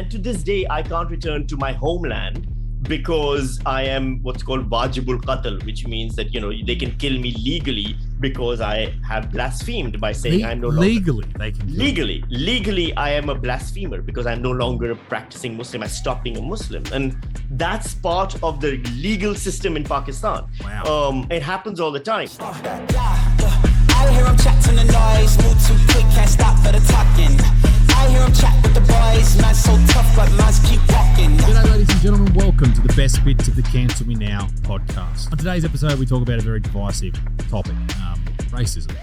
And to this day, I can't return to my homeland because I am what's called wajibul qatl, which means that, they can kill me legally because I have blasphemed by saying I'm no longer... Legally, they can kill you. Legally, I am a blasphemer because I'm no longer a practicing Muslim. I stopped being a Muslim. And that's part of the legal system in Pakistan. Wow. It happens all the time. I hear him chatting the noise, move too quick, can't stop for the talking. I hear him chat with the boys, man so tough, but man's keep walking. G'day ladies and gentlemen, welcome to the best bits of the Cancel Me Now podcast. On today's episode, we talk about a very divisive topic, racism.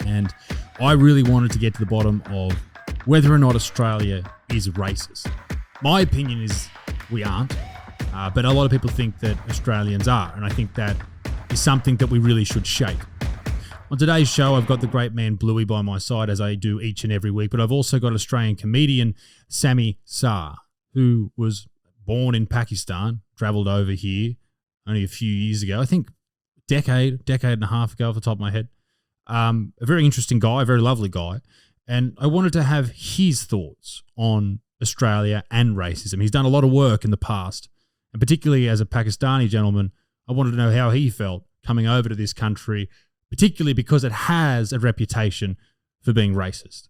And I really wanted to get to the bottom of whether or not Australia is racist. My opinion is we aren't, but a lot of people think that Australians are, and I think that is something that we really should shake. On today's show, I've got the great man Bluey by my side, as I do each and every week, but I've also got Australian comedian Sami, who was born in Pakistan, travelled over here only a few years ago, I think decade and a half ago off the top of my head. A very interesting guy, a very lovely guy, and I wanted to have his thoughts on Australia and racism. He's done a lot of work in the past, and particularly as a Pakistani gentleman, I wanted to know how he felt coming over to this country, particularly because it has a reputation for being racist.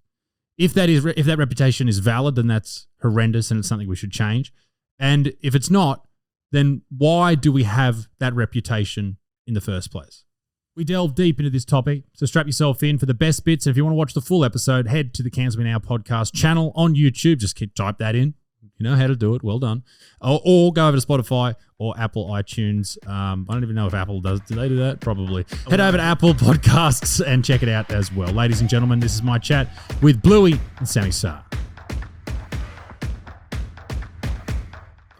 If that reputation is valid, then that's horrendous and it's something we should change. And if it's not, then why do we have that reputation in the first place? We delve deep into this topic, so strap yourself in for the best bits. And if you want to watch the full episode, head to the Cancel Me Now podcast channel on YouTube. Just type that in. You know how to do it. Well done. Or go over to Spotify or Apple iTunes. I don't even know if Apple does. Do they do that? Probably. Head over to Apple Podcasts and check it out as well. Ladies and gentlemen, this is my chat with Bluey and Sami Shah.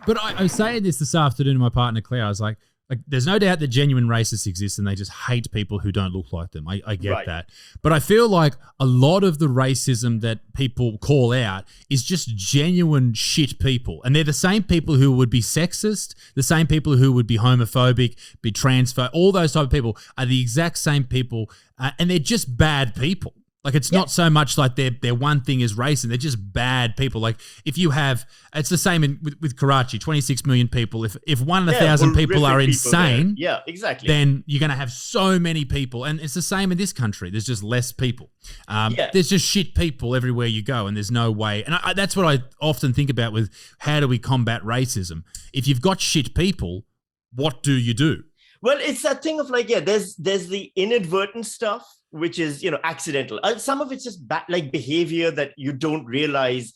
But I was saying this afternoon to my partner Claire. I was like, there's no doubt that genuine racists exist and they just hate people who don't look like them. I get that. But I feel like a lot of the racism that people call out is just genuine shit people. And they're the same people who would be sexist, the same people who would be homophobic, be transphobic. All those type of people are the exact same people, and they're just bad people. Like, it's not so much like their one thing is race, and they're just bad people. Like, if you have, it's the same with Karachi, 26 million people. If 1 in 1,000 people are insane, exactly, then you're going to have so many people. And it's the same in this country. There's just less people. There's just shit people everywhere you go, and there's no way. And that's what I often think about with how do we combat racism. If you've got shit people, what do you do? Well, it's that thing of there's the inadvertent stuff, which is, accidental. Some of it's just behavior that you don't realize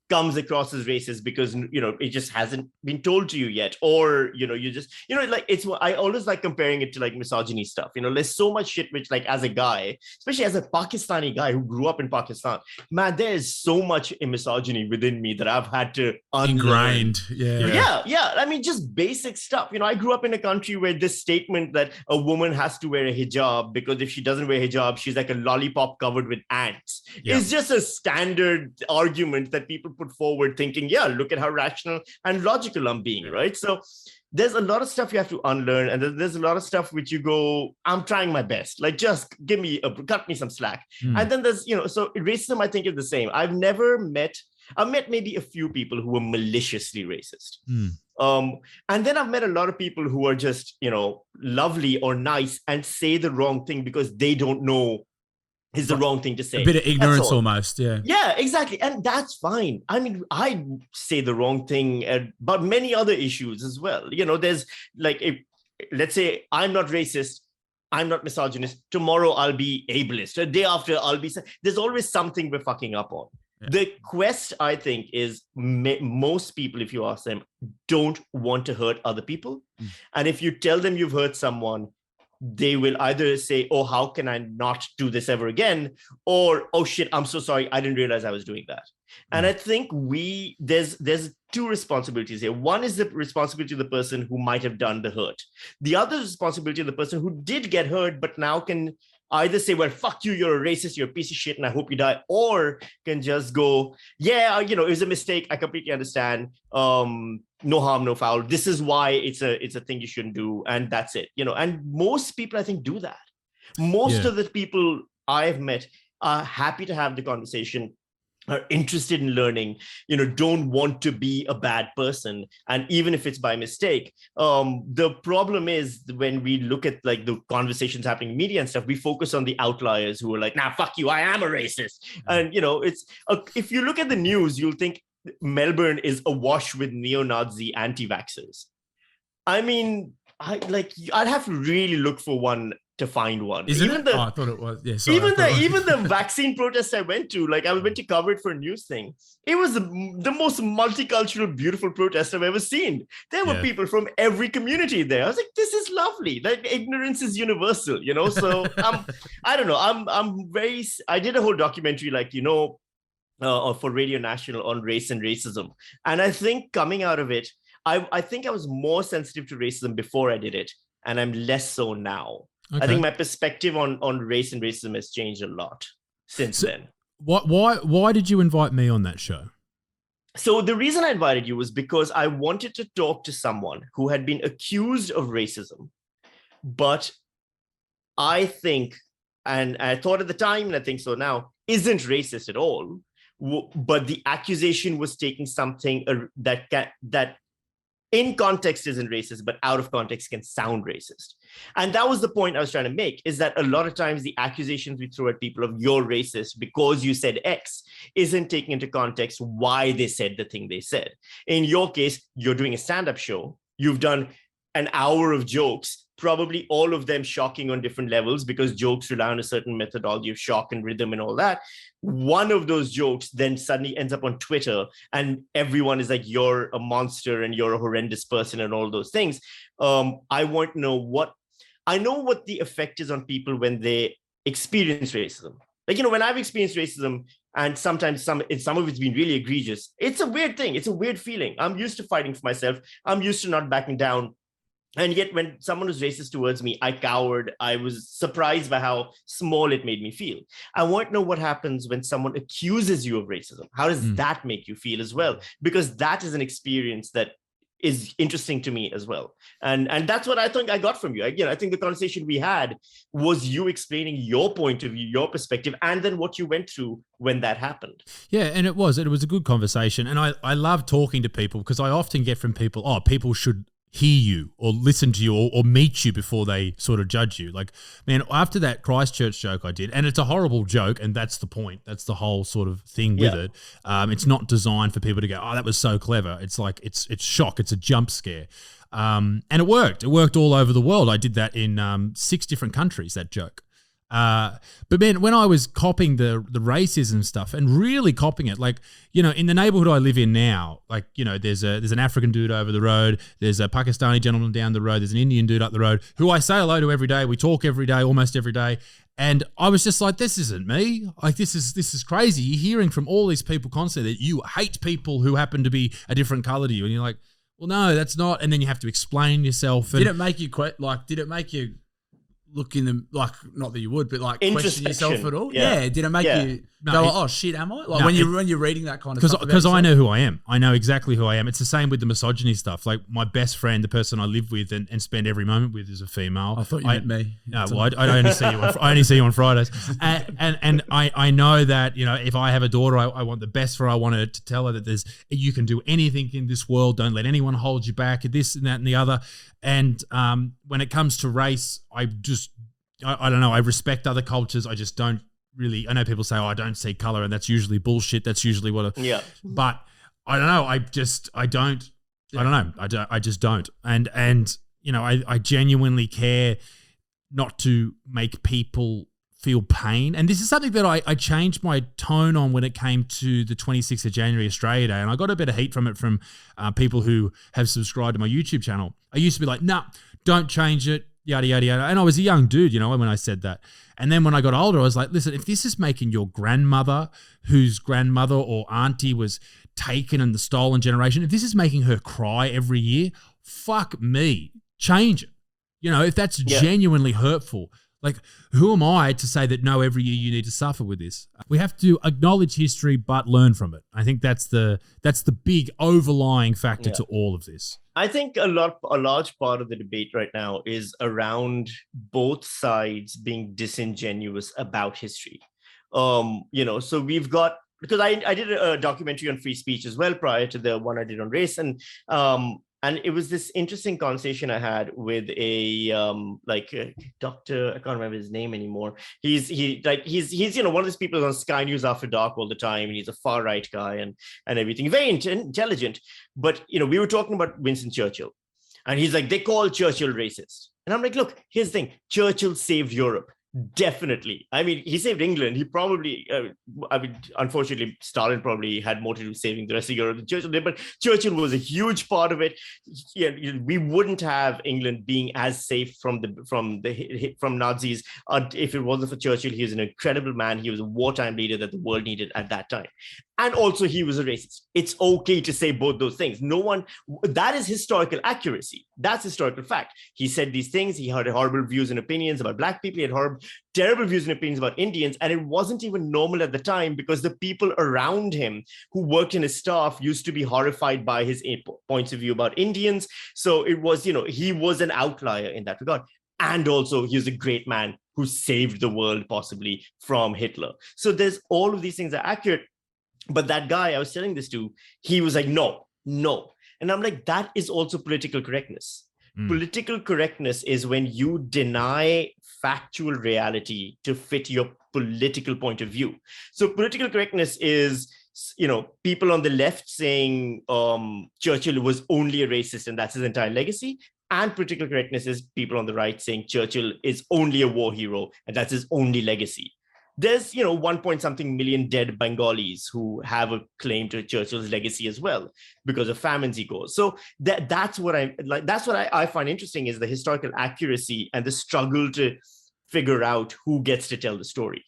comes across as racist because, it just hasn't been told to you yet. Or, you just, I always like comparing it to misogyny stuff. There's so much shit which as a guy, especially as a Pakistani guy who grew up in Pakistan, man, there's so much misogyny within me that I've had to unlearn. Ingrained. Yeah. I mean, just basic stuff. I grew up in a country where this statement that a woman has to wear a hijab because if she doesn't wear hijab, she's like a lollipop covered with ants. It's just a standard argument that people put forward thinking, look at how rational and logical I'm being, right? So there's a lot of stuff you have to unlearn, and there's a lot of stuff which you go, I'm trying my best, just cut me some slack. And then there's, so racism, I think, is the same. I've met maybe a few people who were maliciously racist. And then I've met a lot of people who are just, lovely or nice and say the wrong thing because they don't know is the wrong thing to say. A bit of ignorance almost, yeah. Yeah, exactly. And that's fine. I mean, I say the wrong thing about many other issues as well. There's let's say I'm not racist, I'm not misogynist. Tomorrow I'll be ableist. A day after I'll be... There's always something we're fucking up on. Yeah. The quest, I think, is most people, if you ask them, don't want to hurt other people. And if you tell them you've hurt someone, they will either say, oh, how can I not do this ever again? Or, oh shit, I'm so sorry, I didn't realize I was doing that. And I think there's two responsibilities here. One is the responsibility of the person who might have done the hurt. The other responsibility of the person who did get hurt, but now can either say, well, fuck you, you're a racist, you're a piece of shit, and I hope you die, or can just go, it was a mistake, I completely understand. No harm, no foul. This is why it's a thing you shouldn't do, and that's it. And most people, I think, do that. Most of the people I've met are happy to have the conversation. are interested in learning, don't want to be a bad person, and even if it's by mistake. The problem is when we look at like the conversations happening in media and stuff, we focus on the outliers who are like, nah, fuck you, I am a racist. And it's if you look at the news, you'll think Melbourne is awash with neo-Nazi anti-vaxxers. I mean, I'd have to really look for one to find one. I thought it was. Yeah, sorry, even the vaccine protest I went to, like I went to cover it for a news thing. It was the most multicultural, beautiful protest I've ever seen. There were people from every community there. I was like, this is lovely. Like ignorance is universal, So I don't know. I did a whole documentary, for Radio National on race and racism, and I think coming out of it, I think I was more sensitive to racism before I did it, and I'm less so now. Okay. I think my perspective on race and racism has changed a lot since then. Why did you invite me on that show? So the reason I invited you was because I wanted to talk to someone who had been accused of racism, but I think, and I thought at the time, and I think so now, isn't racist at all. But the accusation was taking something that in context isn't racist, but out of context can sound racist. And that was the point I was trying to make, is that a lot of times the accusations we throw at people of you're racist because you said X isn't taking into context why they said the thing they said. In your case, you're doing a stand-up show. You've done an hour of jokes, probably all of them shocking on different levels because jokes rely on a certain methodology of shock and rhythm and all that. One of those jokes then suddenly ends up on Twitter and everyone is like, you're a monster and you're a horrendous person and all those things. I want to know what the effect is on people when they experience racism. Like, when I've experienced racism, and sometimes some of it's been really egregious, it's a weird thing. It's a weird feeling. I'm used to fighting for myself. I'm used to not backing down. And yet when someone was racist towards me, I cowered. I was surprised by how small it made me feel. I want to know what happens when someone accuses you of racism. How does that make you feel as well? Because that is an experience that is interesting to me as well. And that's what I think I got from you. I think the conversation we had was you explaining your point of view, your perspective, and then what you went through when that happened. Yeah, and it was a good conversation. And I love talking to people because I often get from people, people should hear you or listen to you or meet you before they sort of judge you. Like, man, after that Christchurch joke I did, and it's a horrible joke, and that's the point. That's the whole sort of thing with it. It's not designed for people to go, oh, that was so clever. It's like, it's shock. It's a jump scare. And it worked. It worked all over the world. I did that in 6 different countries, that joke. But man, when I was copying the racism stuff and really copying it, like, in the neighborhood I live in now, like, there's an African dude over the road, there's a Pakistani gentleman down the road, there's an Indian dude up the road who I say hello to every day. We talk every day, almost every day. And I was just like, this isn't me. Like, this is crazy. You're hearing from all these people constantly that you hate people who happen to be a different color to you. And you're like, well, no, that's not. And then you have to explain yourself. And did it make you look in the, like, not that you would, but like question yourself at all? Yeah. Did it make you go, oh shit, am I? Like, when you're reading that kind of stuff? Because I know who I am. I know exactly who I am. It's the same with the misogyny stuff. Like, my best friend, the person I live with and spend every moment with, is a female. I thought you meant me. No, well, I only see you. I only see you on Fridays. And I know that, if I have a daughter, I want the best for her. I want her to tell her that you can do anything in this world. Don't let anyone hold you back. This and that and the other. And when it comes to race, I don't know. I respect other cultures. I just don't really. I know people say, "Oh, I don't see color," and that's usually bullshit. That's usually what. But I don't know. I don't. I don't know. I just don't. And I genuinely care not to make people feel pain. And this is something that I changed my tone on when it came to the 26th of January, Australia Day. And I got a bit of heat from it from people who have subscribed to my YouTube channel. I used to be like, nah, don't change it, yada, yada, yada. And I was a young dude, when I said that. And then when I got older, I was like, listen, if this is making your grandmother, whose grandmother or auntie was taken in the stolen generation, if this is making her cry every year, fuck me, change it. If that's genuinely hurtful. Like, who am I to say that no, every year you need to suffer with this? We have to acknowledge history, but learn from it. I think that's the big overlying factor to all of this. I think a large part of the debate right now is around both sides being disingenuous about history. So we've got because I did a documentary on free speech as well prior to the one I did on race, and it was this interesting conversation I had with a doctor. I can't remember his name anymore. He's one of those people on Sky News After Dark all the time, and he's a far right guy and everything, very intelligent. But we were talking about Winston Churchill, and he's like, they call Churchill racist, and I'm like, look, here's the thing: Churchill saved Europe. Definitely. I mean, he saved England. He probably, unfortunately, Stalin probably had more to do saving the rest of Europe than Churchill did, but Churchill was a huge part of it. Yeah, we wouldn't have England being as safe from Nazis if it wasn't for Churchill. He was an incredible man. He was a wartime leader that the world needed at that time. And also, he was a racist. It's okay to say both those things. That is historical accuracy. That's historical fact. He said these things. He had horrible views and opinions about Black people. He had terrible views and opinions about Indians. And it wasn't even normal at the time because the people around him who worked in his staff used to be horrified by his points of view about Indians. So it was, he was an outlier in that regard. And also, he was a great man who saved the world possibly from Hitler. So there's all of these things are accurate. But that guy I was telling this to, he was like, no. And I'm like, that is also political correctness. Political correctness is when you deny factual reality to fit your political point of view. So political correctness is, people on the left saying Churchill was only a racist and that's his entire legacy. And political correctness is people on the right saying Churchill is only a war hero and that's his only legacy. There's, 1-point-something million dead Bengalis who have a claim to Churchill's legacy as well because of famines he caused. So that's what I find interesting is the historical accuracy and the struggle to figure out who gets to tell the story.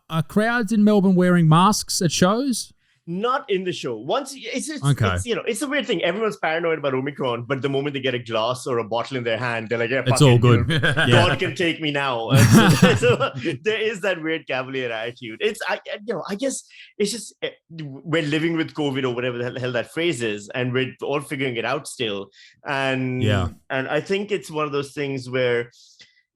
Are crowds in Melbourne wearing masks at shows? Not in the show. Once it's okay. It's a weird thing. Everyone's paranoid about Omicron, but the moment they get a glass or a bottle in their hand, they're like, "Yeah, it's all good. God can take me now." So there is that weird cavalier attitude. I guess it's just we're living with COVID or whatever the hell that phrase is, and we're all figuring it out still. And I think it's one of those things where,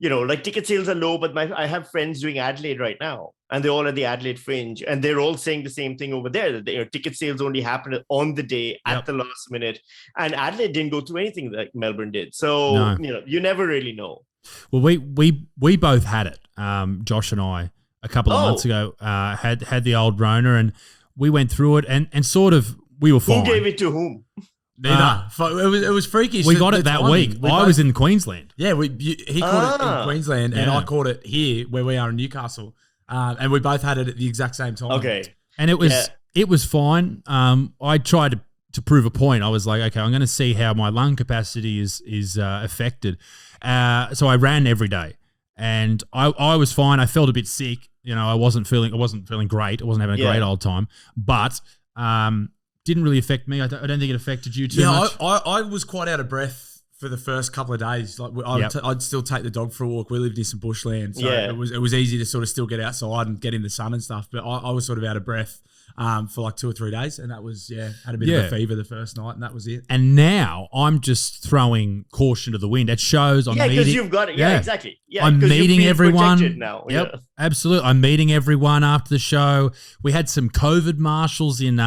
ticket sales are low, but I have friends doing Adelaide right now, and they're all at the Adelaide Fringe, and they're all saying the same thing over there, that ticket sales only happen on the day at the last minute, and Adelaide didn't go through anything like Melbourne did. So, you never really know. Well, we both had it, Josh and I, a couple of months ago, had the old Rona, and we went through it, and sort of, we were fine. Who gave it to whom? Neither. It was freakish. We got it that week. I was in Queensland. Yeah, he caught it in Queensland, and I caught it here where we are in Newcastle, and we both had it at the exact same time. Okay, and it was fine. I tried to prove a point. I was like, okay, I'm going to see how my lung capacity is affected. So I ran every day, and I was fine. I felt a bit sick. I wasn't feeling great. I wasn't having a great old time, but didn't really affect me. I don't think it affected you too much. I was quite out of breath for the first couple of days. Like I'd still take the dog for a walk. We lived in some bushland, so it was easy to sort of still get outside and get in the sun and stuff. But I was sort of out of breath for like 2 or 3 days, and that was had a bit of a fever the first night, and that was it. And now I'm just throwing caution to the wind. At shows, I'm meeting. Because you've got it. Yeah, exactly. Yeah, I'm meeting everyone now. Yep, yeah. Absolutely. I'm meeting everyone after the show. We had some COVID marshals in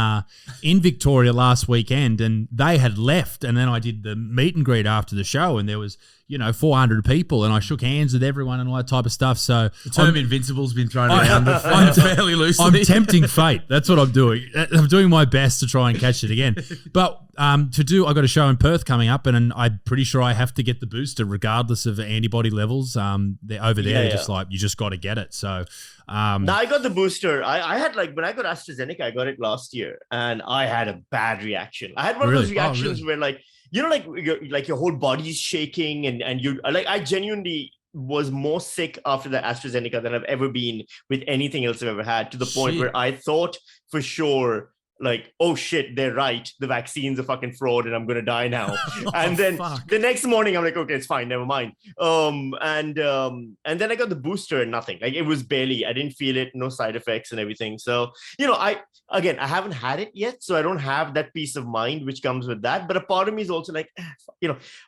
Victoria last weekend, and they had left. And then I did the meet and greet after the show, and there was 400 people, and I shook hands with everyone and all that type of stuff. So the term invincible's been thrown around fairly loosely. I'm tempting fate. That's what I'm doing. I'm doing my best to try and catch it again. But I got a show in Perth coming up, and I'm pretty sure I have to get the booster regardless of antibody levels. They're over there, just like you just got to get it. So now I got the booster. I had when I got AstraZeneca, I got it last year, and I had a bad reaction. I had one of those reactions where your whole body's shaking, and you I genuinely was more sick after the AstraZeneca than I've ever been with anything else I've ever had, to the point where I thought for sure, oh shit, they're right. The vaccine's a fucking fraud and I'm going to die now. And then the next morning I'm like, okay, it's fine. Never mind. And then I got the booster and nothing. It was barely, I didn't feel it, no side effects and everything. So, I haven't had it yet. So I don't have that peace of mind, which comes with that. But a part of me is also like,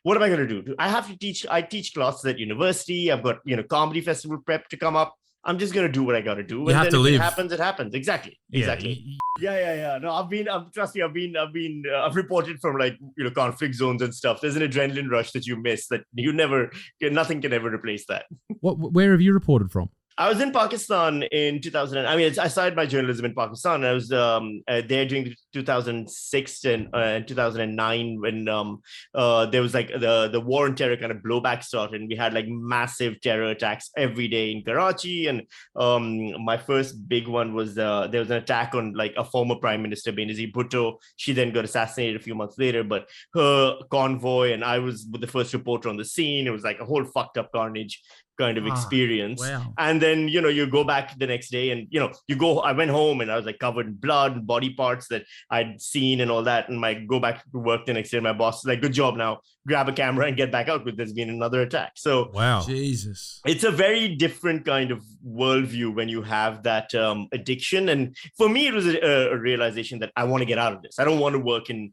what am I going to do? I teach classes at university. I've got, comedy festival prep to come up. I'm just gonna do what I gotta do. You have to live. If it happens, it happens. Exactly. Yeah. No, trust me, I've reported from like, conflict zones and stuff. There's an adrenaline rush that you miss that nothing can ever replace that. Where have you reported from? I was in Pakistan in 2000. I started my journalism in Pakistan. I was there during 2006 and 2009 when there was like the war on terror kind of blowback started, and we had like massive terror attacks every day in Karachi. And my first big one was there was an attack on like a former Prime Minister, Benazir Bhutto. She then got assassinated a few months later, but her convoy, and I was the first reporter on the scene. It was like a whole fucked up carnage kind of experience. Wow. And then, you go back the next day and, I went home and I was like covered in blood and body parts that I'd seen and all that. And I go back to work the next day and my boss is like, good job, now grab a camera and get back out because there's been another attack. So wow, Jesus, it's a very different kind of worldview when you have that addiction. And for me, it was a realization that I want to get out of this. I don't want to work in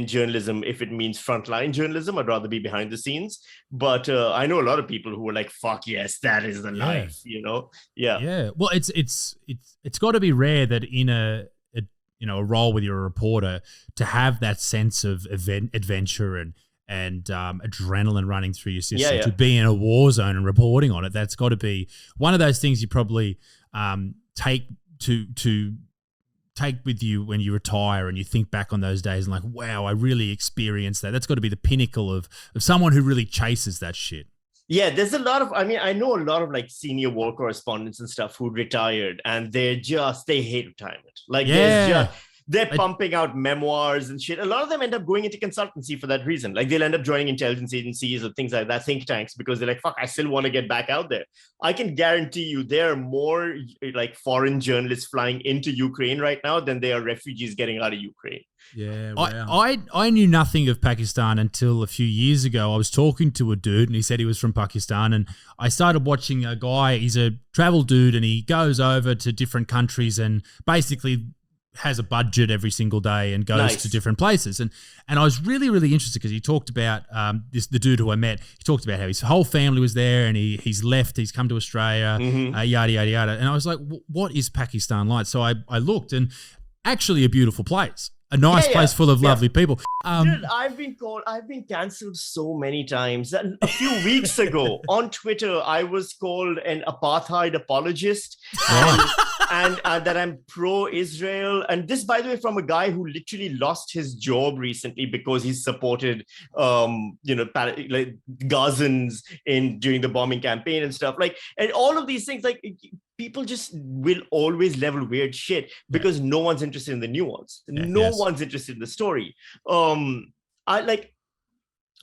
journalism if it means frontline journalism. I'd rather be behind the scenes. But I know a lot of people who are like, fuck yes, that is the life, Yeah. Well, it's got to be rare that in a role where you're a reporter to have that sense of adventure and adrenaline running through your system. To be in a war zone and reporting on it. That's got to be one of those things you probably take with you when you retire and you think back on those days and like, wow, I really experienced that. That's got to be the pinnacle of someone who really chases that shit. Yeah, there's a lot of, I know a lot of like senior war correspondents and stuff who retired and they hate retirement. Like they're pumping out memoirs and shit. A lot of them end up going into consultancy for that reason. Like they'll end up joining intelligence agencies or things like that, think tanks, because they're like, fuck, I still want to get back out there. I can guarantee you there are more like foreign journalists flying into Ukraine right now than there are refugees getting out of Ukraine. Yeah, wow. I knew nothing of Pakistan until a few years ago. I was talking to a dude and he said he was from Pakistan, and I started watching a guy. He's a travel dude and he goes over to different countries and basically has a budget every single day and goes to different places. And I was really, really interested because he talked about the dude who I met. He talked about how his whole family was there and he's left, he's come to Australia, yada, yada, yada. And I was like, what is Pakistan like? So I looked, and actually a beautiful place. A nice place full of lovely people. Dude, I've been cancelled so many times. A few weeks ago on Twitter, I was called an apartheid apologist and that I'm pro-Israel. And this, by the way, from a guy who literally lost his job recently because he supported, like Gazans during the bombing campaign and stuff. Like, and all of these things, like, people just will always level weird shit because no one's interested in the nuance. No one's interested in the story.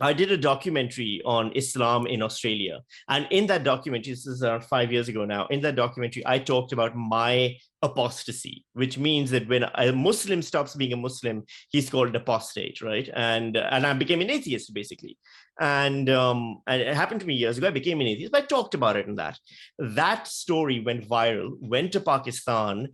I did a documentary on Islam in Australia. And in that documentary, this is around 5 years ago now, in that documentary, I talked about my apostasy, which means that when a Muslim stops being a Muslim, he's called an apostate, right? And I became an atheist, basically. And it happened to me years ago. I became an atheist, but I talked about it in that. That story went viral, went to Pakistan.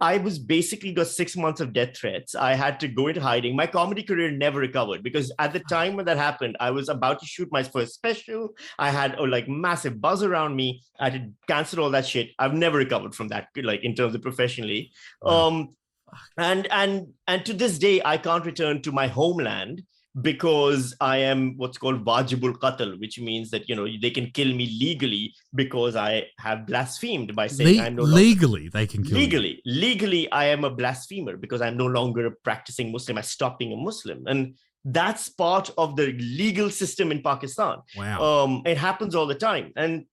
I was basically got 6 months of death threats. I had to go into hiding. My comedy career never recovered because at the time when that happened, I was about to shoot my first special. I had like massive buzz around me. I had to cancel all that shit. I've never recovered from that, like in terms of professionally. And to this day, I can't return to my homeland because I am what's called wajibul qatl, which means that, they can kill me legally because I have blasphemed by saying I'm no longer... Legally, they can kill you. Legally, I am a blasphemer because I'm no longer a practicing Muslim. I stopped being a Muslim. And that's part of the legal system in Pakistan. Wow. It happens all the time. And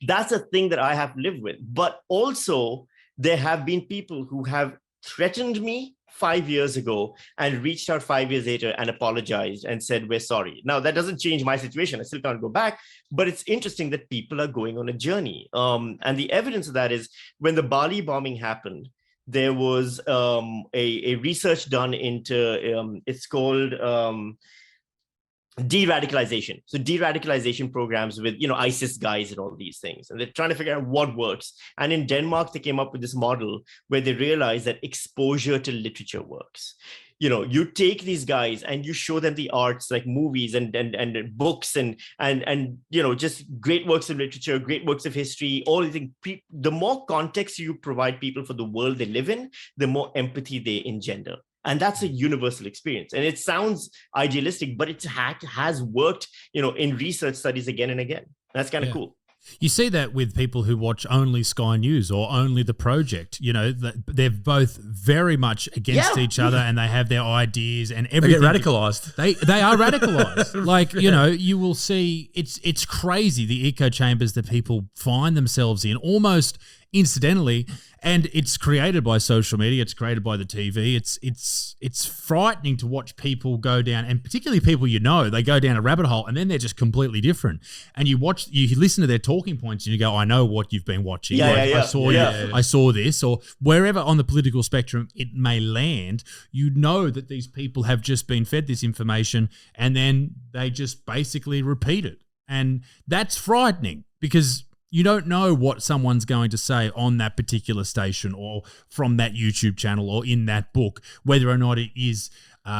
that's a thing that I have lived with. But also, there have been people who have threatened me 5 years ago and reached out 5 years later and apologized and said, we're sorry. Now, that doesn't change my situation. I still can't go back, but it's interesting that people are going on a journey. And the evidence of that is when the Bali bombing happened, there was a research done into, it's called de-radicalization. So de-radicalization programs with, ISIS guys and all these things. And they're trying to figure out what works. And in Denmark, they came up with this model where they realized that exposure to literature works. You take these guys and you show them the arts, like movies and books and just great works of literature, great works of history, all these things. The more context you provide people for the world they live in, the more empathy they engender. And that's a universal experience. And it sounds idealistic, but it has worked, in research studies again and again. That's kind of cool. You see that with people who watch only Sky News or only The Project. They're both very much against each other, and they have their ideas and everything. They get radicalized. They are radicalized. You will see it's crazy, the echo chambers that people find themselves in almost incidentally, and it's created by social media. It's created by the TV. It's frightening to watch people go down, and particularly people they go down a rabbit hole, and then they're just completely different. And you listen to their talking points, and you go, "I know what you've been watching. I saw this," or wherever on the political spectrum it may land. You know that these people have just been fed this information, and then they just basically repeat it, and that's frightening because you don't know what someone's going to say on that particular station or from that YouTube channel or in that book, whether or not it is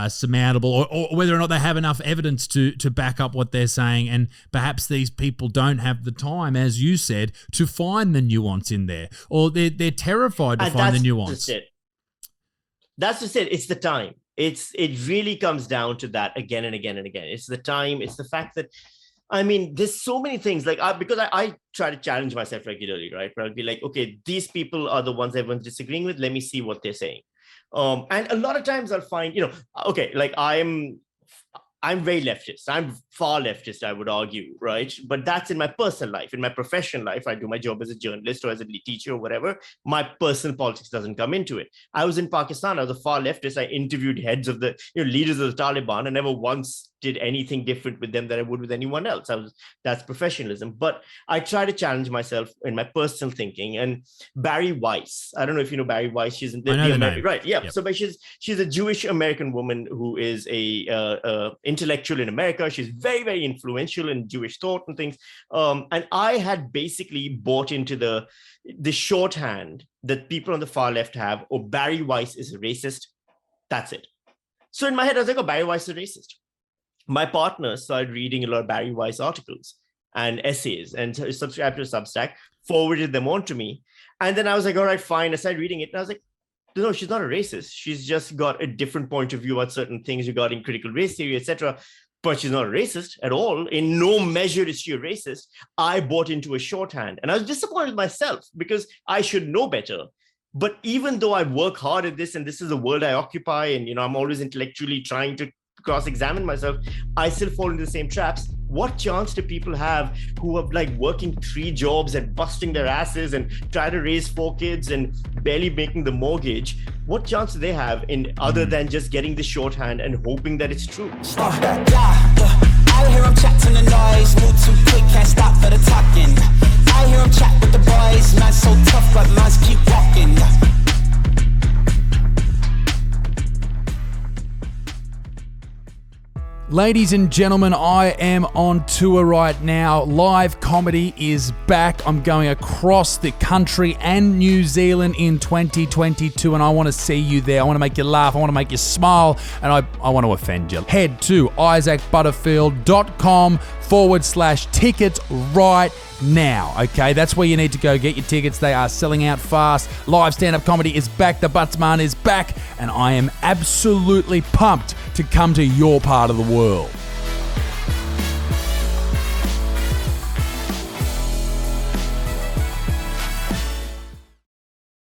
surmountable or whether or not they have enough evidence to back up what they're saying. And perhaps these people don't have the time, as you said, to find the nuance in there, or they're terrified to find the nuance. That's just it. It's the time. It really comes down to that again and again and again. It's the time. It's the fact that, there's so many things because I try to challenge myself regularly, right? Where I'll be like, okay, these people are the ones everyone's disagreeing with. Let me see what they're saying. And a lot of times I'll find, I'm very leftist. I'm far leftist, I would argue, right? But that's in my personal life. In my professional life, I do my job as a journalist or as a teacher or whatever. My personal politics doesn't come into it. I was in Pakistan. I was a far leftist. I interviewed heads of the leaders of the Taliban and never once did anything different with them than I would with anyone else. That's professionalism. But I try to challenge myself in my personal thinking. And Barry Weiss, I don't know if you know Barry Weiss. She's in the American, right? Yeah. Yep. So but she's a Jewish American woman who is a intellectual in America. She's very, very influential in Jewish thought and things. And I had basically bought into the shorthand that people on the far left have, or Barry Weiss is a racist. That's it. So in my head, I was like, oh, Barry Weiss is a racist. My partner started reading a lot of Barry Weiss articles and essays and subscribed to Substack, forwarded them on to me. And then I was like, all right, fine. I started reading it. And I was like, no, she's not a racist. She's just got a different point of view about certain things regarding critical race theory, etc. But she's not a racist at all. In no measure is she a racist. I bought into a shorthand. And I was disappointed with myself because I should know better. But even though I work hard at this and this is the world I occupy and, I'm always intellectually trying to cross-examine myself, I still fall into the same traps. What chance do people have who are working 3 jobs and busting their asses and try to raise 4 kids and barely making the mortgage? What chance do they have in other than just getting the shorthand and hoping that it's true? I hear them chatting the noise, move too quick, can't stop for the talking. I hear them chat with the boys, man so tough, but mans keep walking. Ladies and gentlemen, I am on tour right now. Live comedy is back. I'm going across the country and New Zealand in 2022, and I want to see you there. I want to make you laugh. I want to make you smile, and I want to offend you. Head to isaacbutterfield.com/tickets right now, okay? That's where you need to go get your tickets. They are selling out fast. Live stand-up comedy is back. The Buttsman is back, and I am absolutely pumped to come to your part of the world.